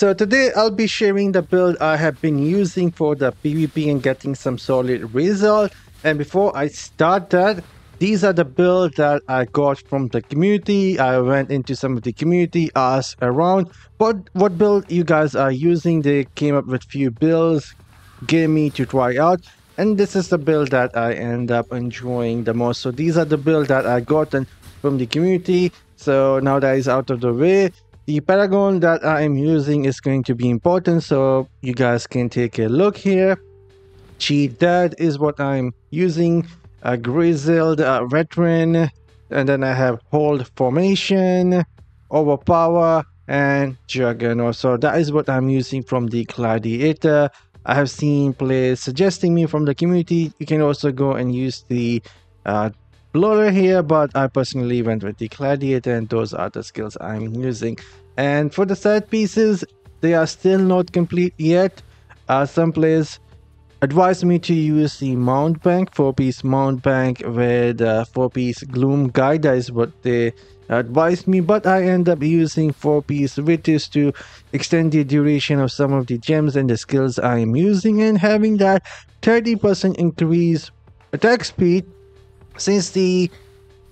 So today I'll be sharing the build I have been using for the PvP and getting some solid result. And before I start that, these are the builds that I got from the community. I went into some of the community, asked around what build you guys are using. They came up with few builds, gave me to try out. And this is the build that I end up enjoying the most. So these are the builds that I gotten from the community. So now that is out of the way, the Paragon that I am using is going to be important, so you guys can take a look here. Cheat, that is what I'm using. A grizzled veteran, and then I have hold formation, overpower, and juggernaut. So that is what I'm using from the gladiator. I have seen players suggesting me from the community. You can also go and use the bloater here, but I personally went with the gladiator, and those are the skills I'm using. And for the side pieces, they are still not complete yet. Some players advised me to use the mount bank, 4-piece mount bank with 4-piece gloom guide. That is what they advised me, but I end up using 4-piece Vitus to extend the duration of some of the gems and the skills I am using, and having that 30% increase attack speed since the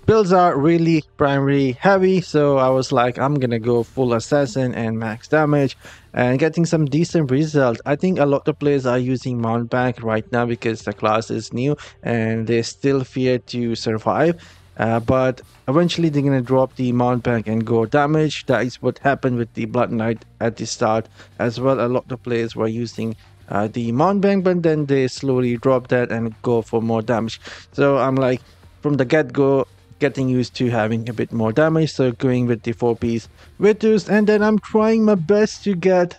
builds are really primary heavy. So I was like, I'm gonna go full assassin and max damage and getting some decent results. I think a lot of players are using mount bank right now because the class is new and they still fear to survive, but eventually they're gonna drop the mount bank and go damage. That is what happened with the blood knight at the start as well. A lot of players were using the mount bank, but then they slowly drop that and go for more damage. So I'm like, from the get-go, getting used to having a bit more damage, so going with the 4-piece Vitus, and then I'm trying my best to get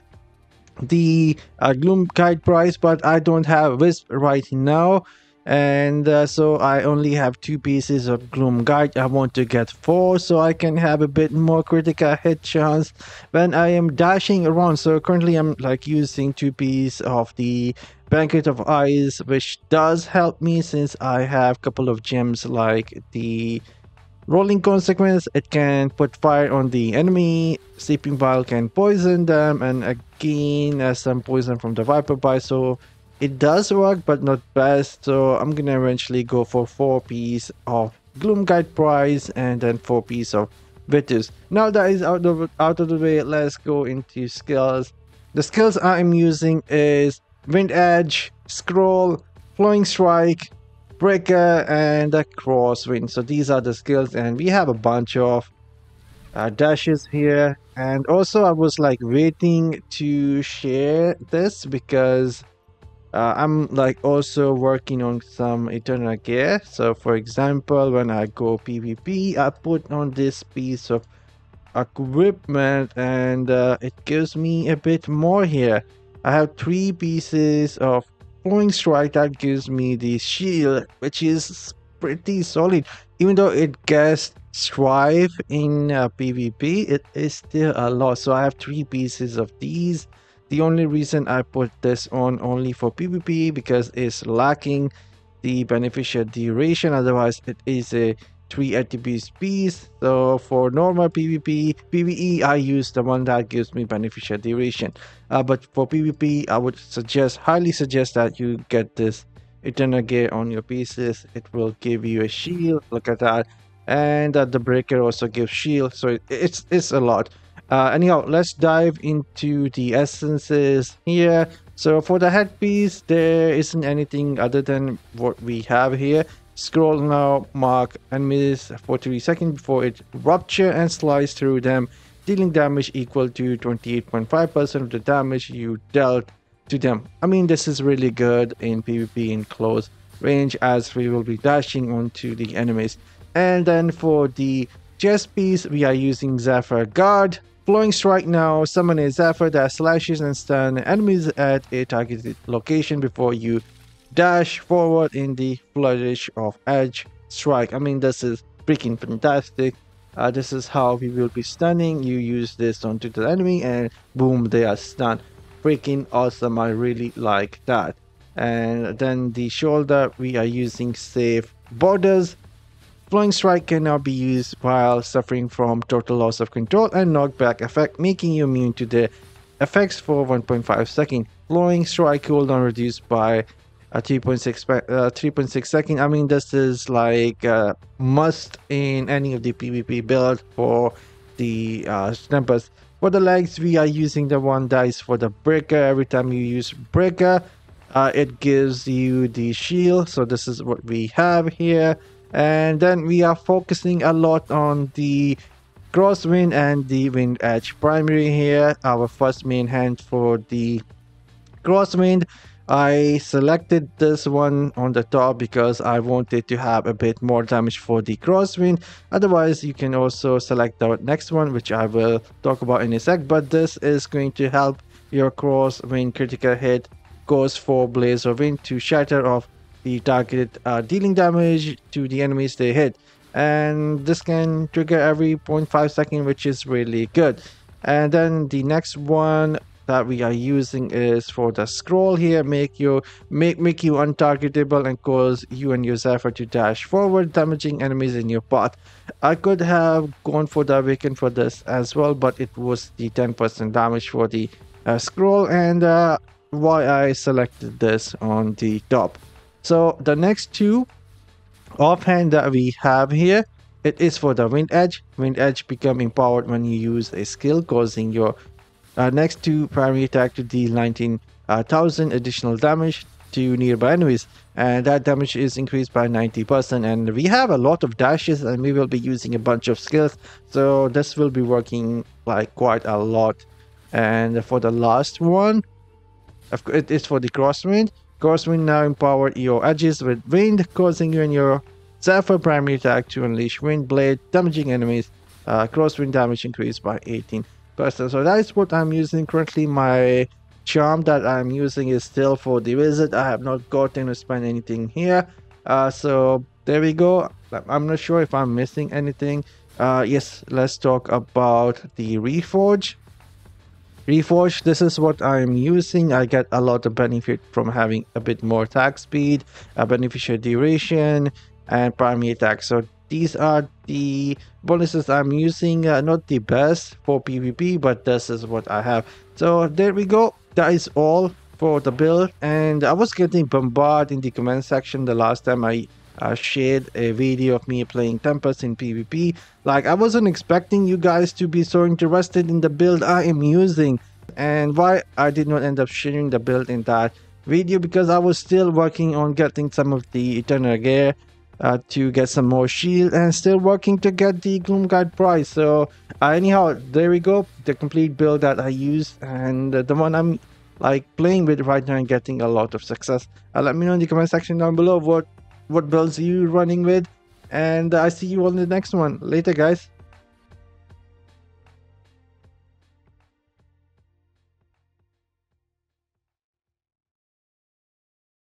the gloom guide price, but I don't have wisp right now, and so I only have 2 pieces of gloom guide. I want to get 4 so I can have a bit more critical hit chance when I am dashing around. So currently I'm like using 2 pieces of the Banquet of Eyes, which does help me since I have a couple of gems like the Rolling Consequence. It can put fire on the enemy, Sleeping Vial can poison them, and again some poison from the Viper Bite. So it does work, but not best. So I'm gonna eventually go for 4 pieces of Gloom Guide prize and then 4 pieces of Vitus. Now that is out of the way, let's go into skills. The skills I'm using is Wind Edge, Scroll, Flowing Strike, Breaker, and a Crosswind. So these are the skills, and we have a bunch of dashes here. And also I was like waiting to share this because I'm like also working on some eternal gear. So for example, when I go PvP, I put on this piece of equipment, and it gives me a bit more here. I have 3 pieces of Flowing Strike that gives me the shield, which is pretty solid. Even though it gets strive in PvP, it is still a lot. So I have 3 pieces of these. The only reason I put this on only for PvP because it's lacking the beneficial duration. Otherwise, it is a 3 ATP piece. So for normal PvP, PvE, I use the one that gives me beneficial duration. But for PvP, I would highly suggest that you get this Eternal Gear on your pieces. It will give you a shield. Look at that. And the breaker also gives shield. So it's a lot. Anyhow, let's dive into the essences here. So for the headpiece, there isn't anything other than what we have here. Scroll now, mark enemies for 3 seconds before it rupture and slice through them, dealing damage equal to 28.5% of the damage you dealt to them. I mean, this is really good in PvP in close range, as we will be dashing onto the enemies. And then for the chest piece, we are using Zephyr Guard. Flowing Strike now, summon a Zephyr that slashes and stun enemies at a targeted location before you dash forward in the flourish of Edge Strike. I mean, this is freaking fantastic. This is how we will be stunning. You use this onto the enemy and boom, they are stunned. Freaking awesome. I really like that. And then the shoulder, we are using Safe Borders. Flowing Strike can now be used while suffering from total loss of control and knockback effect, making you immune to the effects for 1.5 second. Flowing strike cooldown reduced by 3.6 second. I mean, this is like must in any of the PvP build for the Tempest. For the legs, we are using the one that is for the breaker. Every time you use breaker, it gives you the shield. So this is what we have here. And then we are focusing a lot on the crosswind and the wind edge primary here. Our first main hand for the crosswind, I selected this one on the top because I wanted to have a bit more damage for the crosswind. Otherwise, you can also select the next one, which I will talk about in a sec, but this is going to help your crosswind critical hit goes for blaze of wind to shatter off the target, dealing damage to the enemies they hit, and this can trigger every 0.5 second, which is really good. And then the next one that we are using is for the scroll here, make you untargetable and cause you and your Zephyr to dash forward, damaging enemies in your path. I could have gone for the awaken for this as well, but it was the 10% damage for the scroll, and why I selected this on the top. So the next two offhand that we have here, it is for the wind edge. Wind edge become empowered when you use a skill, causing your next two primary attack to deal 19,000 additional damage to nearby enemies, and that damage is increased by 90%. And we have a lot of dashes, and we will be using a bunch of skills, so this will be working like quite a lot. And for the last one, it is for the crosswind. Crosswind now empower your edges with wind, causing you and your Zephyr primary attack to unleash wind blade, damaging enemies. Crosswind damage increased by 18%. So that is what I'm using currently. My charm that I'm using is still for the wizard. I have not gotten to spend anything here. So there we go. I'm not sure if I'm missing anything. Yes, let's talk about the Reforge. Reforge, this is what I'm using. I get a lot of benefit from having a bit more attack speed, a beneficial duration, and primary attack. So these are the bonuses I'm using. Not the best for PvP, but this is what I have. So there we go. That is all for the build. And I was getting bombarded in the comment section the last time I shared a video of me playing Tempest in PvP. Like, I wasn't expecting you guys to be so interested in the build I am using, and why I did not end up sharing the build in that video, because I was still working on getting some of the eternal gear to get some more shield, and still working to get the Gloomguard prize. So anyhow, there we go, the complete build that I use, and the one I'm like playing with right now and getting a lot of success. Let me know in the comment section down below what builds you running with, and I see you on the next one. Later, guys.